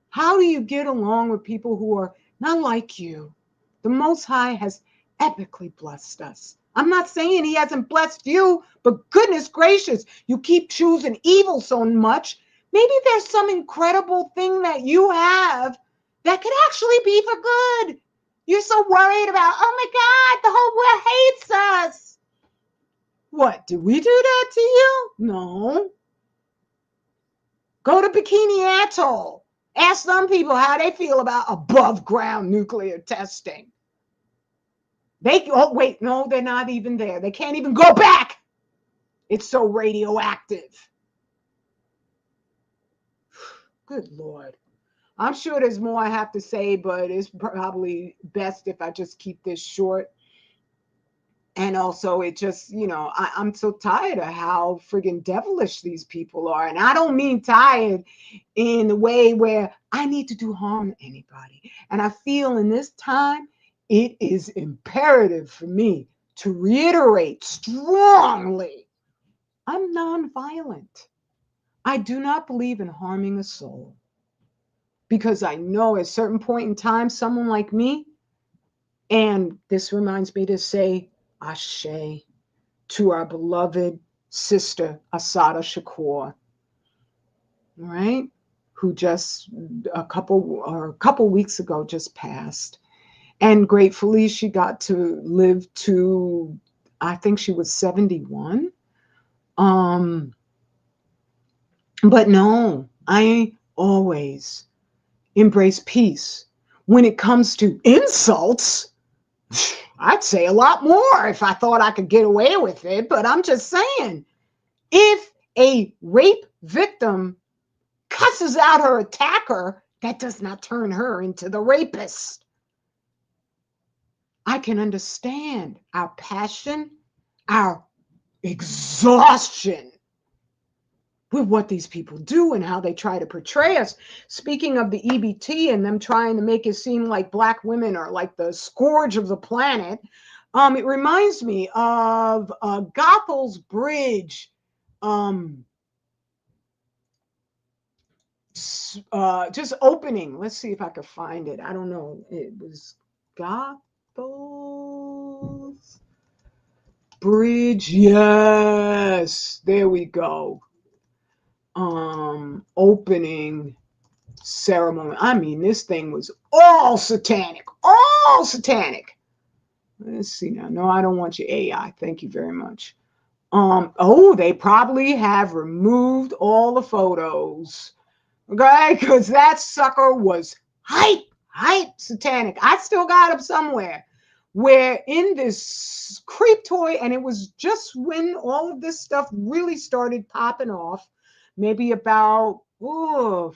How do you get along with people who are not like you? The Most High has epically blessed us. I'm not saying he hasn't blessed you, but goodness gracious, you keep choosing evil so much. Maybe there's some incredible thing that you have that could actually be for good. You're so worried about, oh my God, the whole world hates us. What, did we do that to you? No. Go to Bikini Atoll. Ask some people how they feel about above ground nuclear testing. No, they're not even there. They can't even go back. It's so radioactive. Good Lord. I'm sure there's more I have to say, but it's probably best if I just keep this short. And also, it just, I'm so tired of how friggin' devilish these people are. And I don't mean tired in the way where I need to do harm to anybody. And I feel in this time, it is imperative for me to reiterate strongly, I'm nonviolent. I do not believe in harming a soul, because I know at a certain point in time, someone like me, and this reminds me to say Ashe to our beloved sister Asada Shakur, right? Who just a couple weeks ago just passed. And gratefully she got to live to, I think she was 71. Um, but no, I always embrace peace. When it comes to insults, I'd say a lot more if I thought I could get away with it. But I'm just saying, if a rape victim cusses out her attacker, that does not turn her into the rapist. I can understand our passion, our exhaustion with what these people do and how they try to portray us. Speaking of the EBT and them trying to make it seem like Black women are like the scourge of the planet, it reminds me of Gothel's Bridge. Just opening. Let's see if I can find it. I don't know. It was Gothel's Bridge. Yes, there we go. Opening ceremony. I mean, this thing was all satanic. All satanic. Let's see now. No, I don't want your AI. Thank you very much. Oh, they probably have removed all the photos. Okay, because that sucker was hype, satanic. I still got him somewhere. Where in this creep toy, and it was just when all of this stuff really started popping off, maybe about 4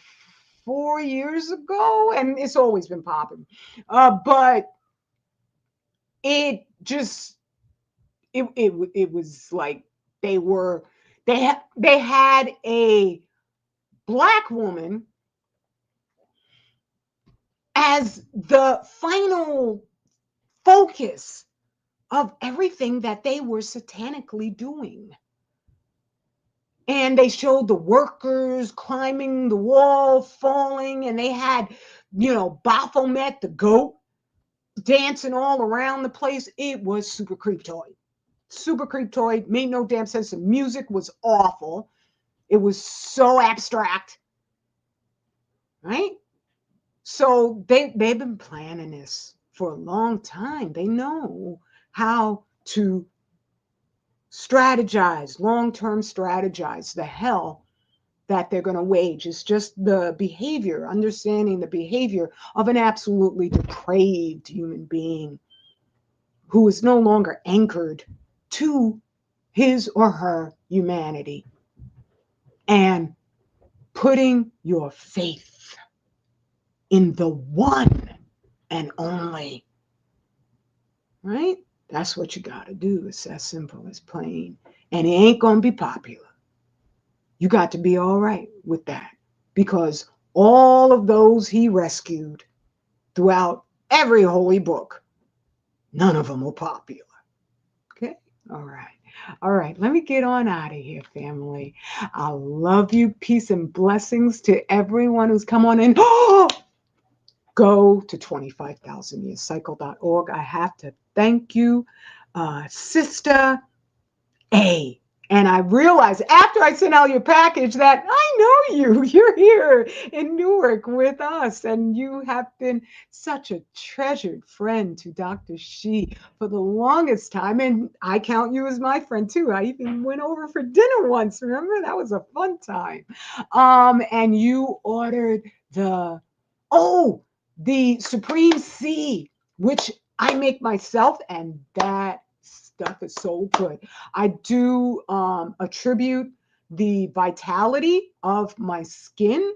years ago, and it's always been popping. But it just it was like they had a Black woman as the final focus of everything that they were satanically doing. And they showed the workers climbing the wall, falling, and they had, Baphomet, the goat, dancing all around the place. It was super creeptoid. Super creeptoid, made no damn sense. The music was awful. It was so abstract, right? So they've been planning this for a long time. They know how to strategize, long-term strategize the hell that they're going to wage. It's just the behavior, understanding the behavior of an absolutely depraved human being who is no longer anchored to his or her humanity, and putting your faith in the one and only, right? That's what you got to do. It's as simple as plain. And it ain't going to be popular. You got to be all right with that, because all of those he rescued throughout every holy book, none of them were popular. Okay? All right. All right. Let me get on out of here, family. I love you. Peace and blessings to everyone who's come on in. Go to 25,000yearscycle.org. I have to thank you, Sister A. And I realized after I sent out your package that I know you. You're here in Newark with us, and you have been such a treasured friend to Dr. Shi for the longest time. And I count you as my friend too. I even went over for dinner once. Remember? That was a fun time. And you ordered the Supreme C, which I make myself, and that stuff is so good. I do attribute the vitality of my skin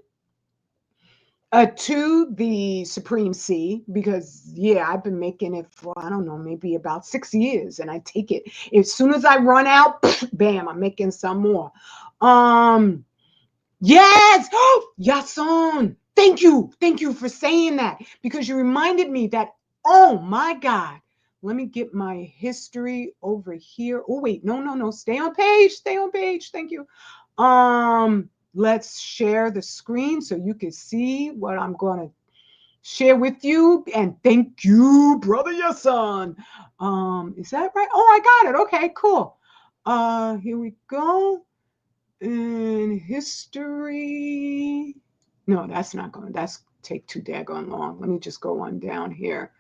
to the Supreme C, because I've been making it for, I don't know, maybe about 6 years, and I take it as soon as I run out. Bam, I'm making some more. Yes. Yason, thank you for saying that, because you reminded me that, oh my God, let me get my history over here. Oh wait, no, stay on page. Thank you. Let's share the screen so you can see what I'm going to share with you. And thank you, brother Yason. Is that right? Oh, I got it. Okay, cool. Here we go. In history. No, that's not going. That's take too daggone long. Let me just go on down here.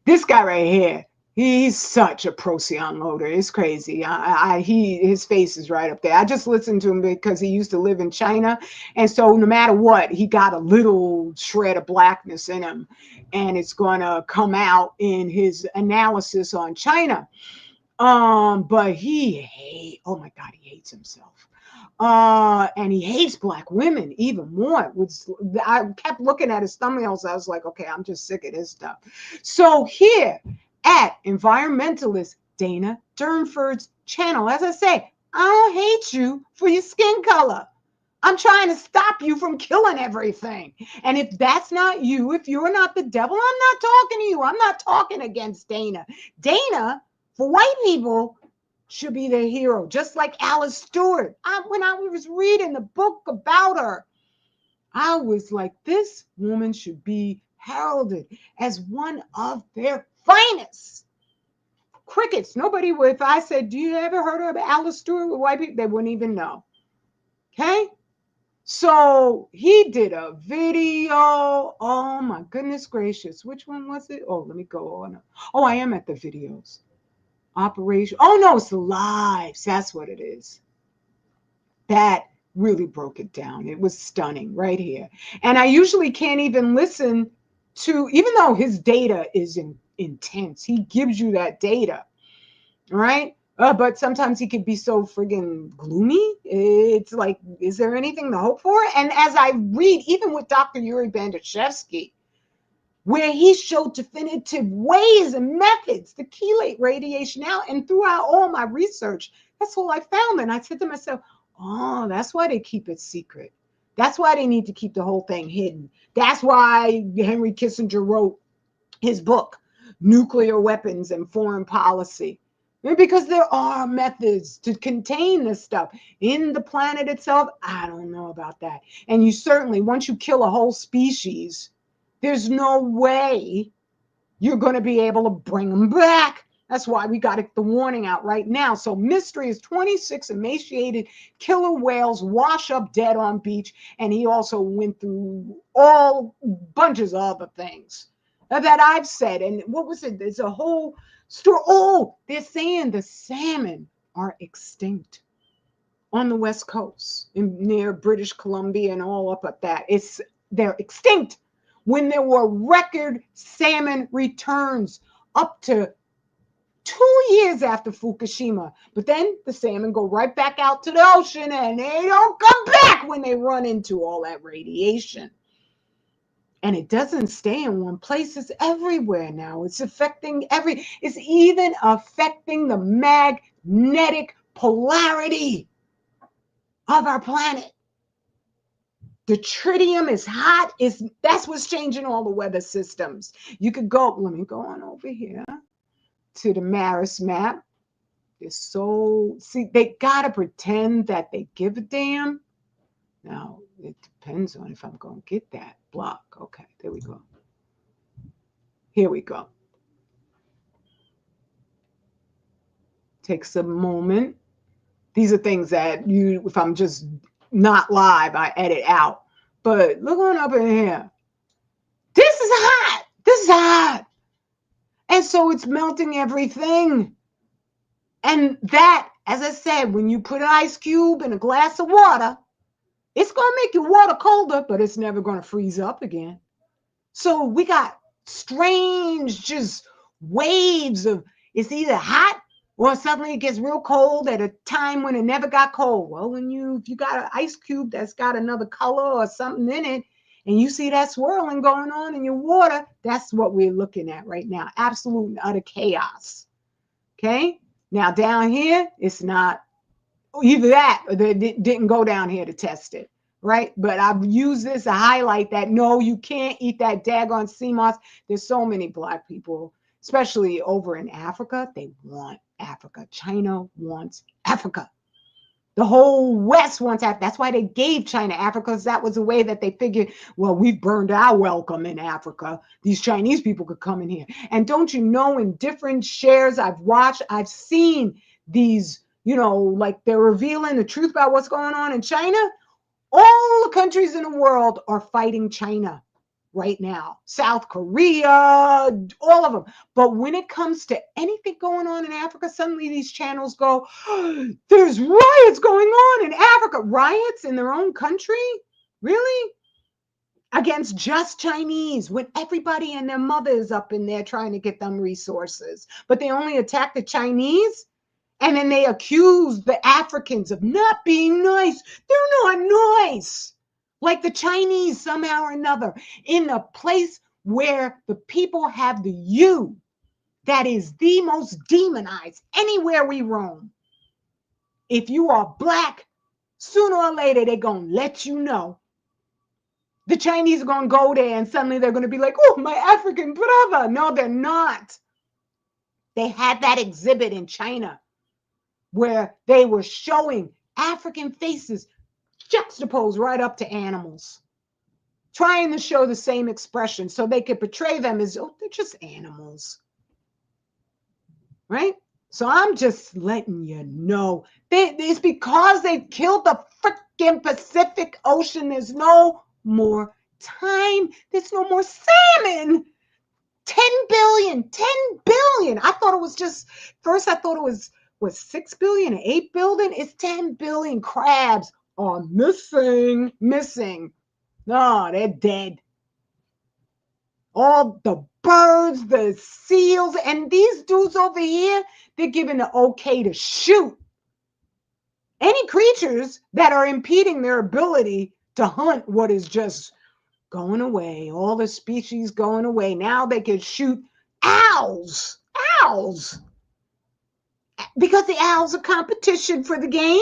This guy right here. He's such a Procyon loader. It's crazy. His face is right up there. I just listened to him because he used to live in China, and so no matter what, he got a little shred of blackness in him, and it's gonna come out in his analysis on China. But oh my God, he hates himself. And he hates black women even more. I kept looking at his thumbnails. I was like, okay, I'm just sick of this stuff. So here at environmentalist Dana Durnford's channel, as I say, I don't hate you for your skin color. I'm trying to stop you from killing everything. And if that's not you, if you're not the devil, I'm not talking to you. I'm not talking against Dana. Dana, for white people, should be their hero, just like Alice Stewart. When I was reading the book about her, I was like, this woman should be heralded as one of their finest. Crickets. Nobody would. If I said, do you ever heard of Alice Stewart with white people? They wouldn't even know. Okay? So he did a video. Oh my goodness gracious. Which one was it? Oh, let me go on. Oh, I am at the videos. Operation. Oh no, it's the lives. That's what it is. That really broke it down. It was stunning right here. And I usually can't even listen to, even though his data is intense, he gives you that data, right? But sometimes he could be so friggin' gloomy. It's like, is there anything to hope for? And as I read, even with Dr. Yuri Bandashevsky, where he showed definitive ways and methods to chelate radiation out, and throughout all my research, that's all I found. And I said to myself, oh, that's why they keep it secret. That's why they need to keep the whole thing hidden. That's why Henry Kissinger wrote his book, Nuclear Weapons and Foreign Policy. Because there are methods to contain this stuff in the planet itself. I don't know about that. And you certainly, once you kill a whole species, there's no way you're going to be able to bring them back. That's why we got the warning out right now. So mystery is 26 emaciated killer whales wash up dead on beach. And he also went through all bunches of other things that I've said. And what was it? There's a whole story. Oh, they're saying the salmon are extinct on the West Coast, near British Columbia and all up at that. They're extinct when there were record salmon returns up to 2 years after Fukushima. But then the salmon go right back out to the ocean and they don't come back when they run into all that radiation. And it doesn't stay in one place. It's everywhere now. It's affecting it's even affecting the magnetic polarity of our planet. The tritium is hot. That's what's changing all the weather systems. You could go, let me go on over here to the Maris map. They got to pretend that they give a damn. Now, it depends on if I'm going to get that block. Okay, there we go. Here we go. Takes a moment. These are things that if I'm just not live, I edit out. But look on up in here. This is hot. This is hot. And so it's melting everything. And that, as I said, when you put an ice cube in a glass of water, it's going to make your water colder, but it's never going to freeze up again. So we got strange just waves of, it's either hot or suddenly it gets real cold at a time when it never got cold. Well, if you got an ice cube that's got another color or something in it, and you see that swirling going on in your water, that's what we're looking at right now. Absolute and utter chaos. Okay? Now down here, it's not either that or they didn't go down here to test it. Right? But I've used this to highlight that, no, you can't eat that daggone sea moss. There's so many Black people, especially over in Africa. They want Africa. China wants Africa. The whole West wants Africa. That's why they gave China Africa, because that was a way that they figured, well, we've burned our welcome in Africa. These Chinese people could come in here. And don't you know, in different shares I've watched, I've seen these, like they're revealing the truth about what's going on in China. All the countries in the world are fighting China. right now. South Korea, all of them. But when it comes to anything going on in Africa, suddenly these channels go, oh, there's riots going on in Africa. Riots in their own country? Really? Against just Chinese, when everybody and their mother is up in there trying to get them resources. But they only attack the Chinese, and then they accuse the Africans of not being nice. They're not nice. Like the Chinese, somehow or another, in a place where the people have the you that is the most demonized anywhere we roam. If you are Black, sooner or later, they're going to let you know. The Chinese are going to go there and suddenly they're going to be like, oh, my African brother. No, they're not. They had that exhibit in China where they were showing African faces juxtaposed right up to animals, trying to show the same expression so they could portray them as, oh, they're just animals. Right? So I'm just letting you know. It's because they killed the freaking Pacific Ocean. There's no more time. There's no more salmon. 10 billion. I thought it was just, first I thought it was 6 billion and 8 billion. It's 10 billion crabs are missing. No, they're dead. All the birds, the seals, and these dudes over here, they're giving the okay to shoot any creatures that are impeding their ability to hunt what is just going away. All the species going away. Now they can shoot owls. Because the owls are competition for the game.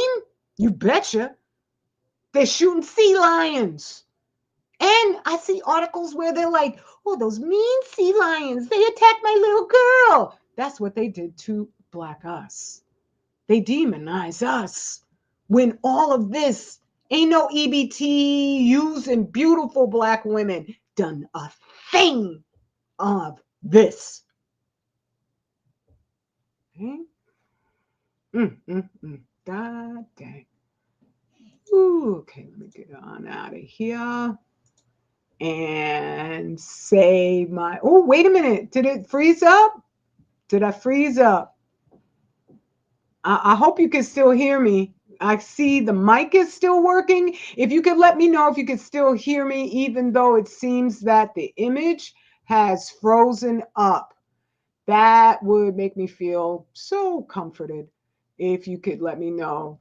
You betcha. They're shooting sea lions. And I see articles where they're like, oh, those mean sea lions, they attacked my little girl. That's what they did to Black us. They demonize us. When all of this, ain't no EBT using beautiful Black women done a thing of this. Okay? God dang. Ooh, okay, let me get on out of here and say my, oh, wait a minute. Did it freeze up? Did I freeze up? I hope you can still hear me. I see the mic is still working. If you could let me know if you could still hear me, even though it seems that the image has frozen up. That would make me feel so comforted if you could let me know.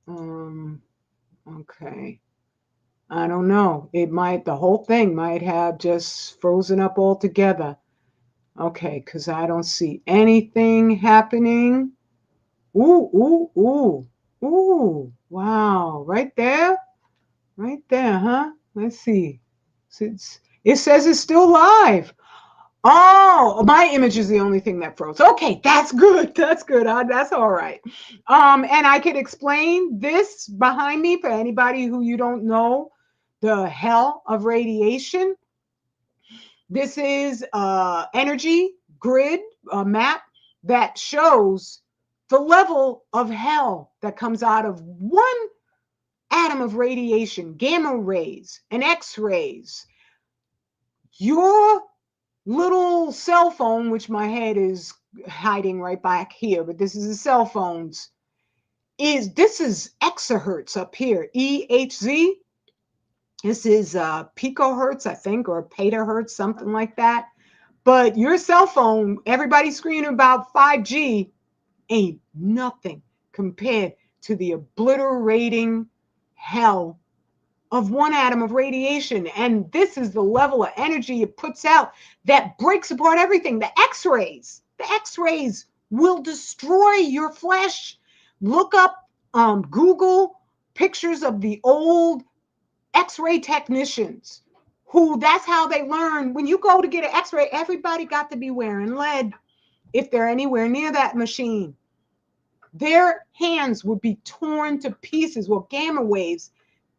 Okay. I don't know. The whole thing might have just frozen up altogether. Okay, because I don't see anything happening. Ooh. Wow. Right there, huh? Let's see. It says it's still live. Oh, my image is the only thing that froze. Okay, that's good. That's all right. And I could explain this behind me for anybody who you don't know the hell of radiation. This is energy grid map that shows the level of hell that comes out of one atom of radiation, gamma rays and X-rays. Your little cell phone, which my head is hiding right back here, but this is a cell phone's, this is exahertz up here, EHZ. This is picohertz, I think, or petahertz, something like that. But your cell phone, everybody's screaming about 5G, ain't nothing compared to the obliterating hell of one atom of radiation. And this is the level of energy it puts out that breaks apart everything. The X-rays will destroy your flesh. Look up, Google pictures of the old X-ray technicians who, that's how they learn. When you go to get an X-ray, everybody got to be wearing lead if they're anywhere near that machine. Their hands would be torn to pieces. Well, gamma waves,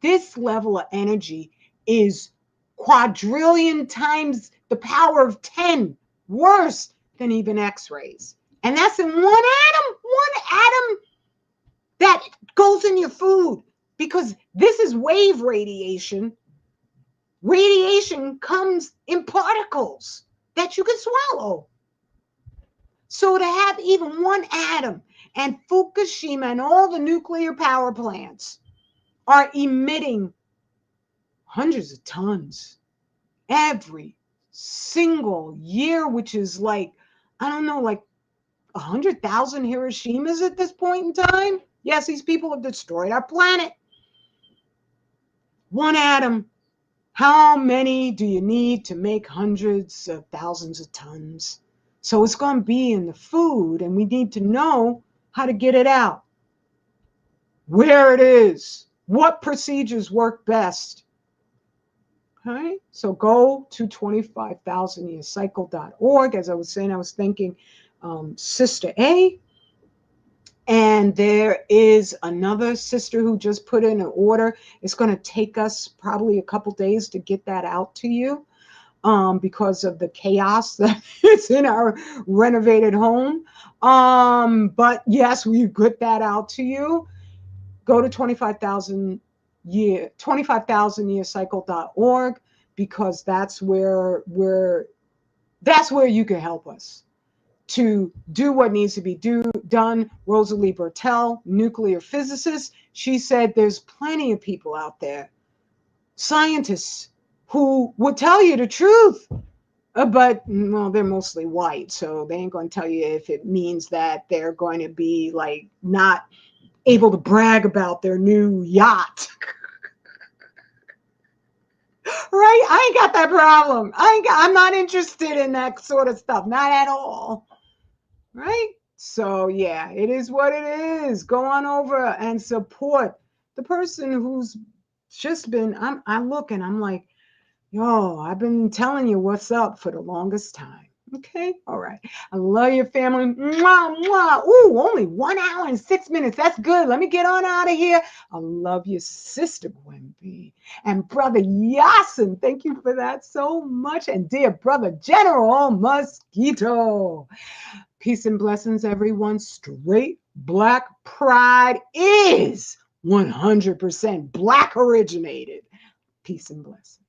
this level of energy is quadrillion times the power of 10 worse than even X-rays. And that's in one atom that goes in your food, because this is wave radiation. Radiation comes in particles that you can swallow. So to have even one atom, and Fukushima and all the nuclear power plants are emitting hundreds of tons every single year, which is like, I don't know, like 100,000 Hiroshimas at this point in time. Yes, these people have destroyed our planet. One atom. How many do you need to make hundreds of thousands of tons? So it's going to be in the food, and we need to know how to get it out, where it is, what procedures work best. Okay, so go to 25,000yearcycle.org. As I was saying, I was thinking Sister A, and there is another sister who just put in an order. It's going to take us probably a couple days to get that out to you because of the chaos that is in our renovated home. But yes, we get that out to you. Go to 25,000yearcycle.org, because that's where you can help us to do what needs to be done. Rosalie Bertell, nuclear physicist, she said there's plenty of people out there, scientists, who would tell you the truth, but well, they're mostly white, so they ain't going to tell you if it means that they're going to be like not able to brag about their new yacht. Right? I ain't got that problem. I'm not interested in that sort of stuff. Not at all. Right? So yeah, it is what it is. Go on over and support the person who's just been, I look and I'm like, yo, I've been telling you what's up for the longest time. Okay, all right. I love your family. Mwah, mwah. Ooh, only 1 hour and 6 minutes. That's good. Let me get on out of here. I love you, Sister Gwenby. And Brother Yasin, thank you for that so much. And dear Brother General Mosquito. Peace and blessings, everyone. Straight Black pride is 100% Black originated. Peace and blessings.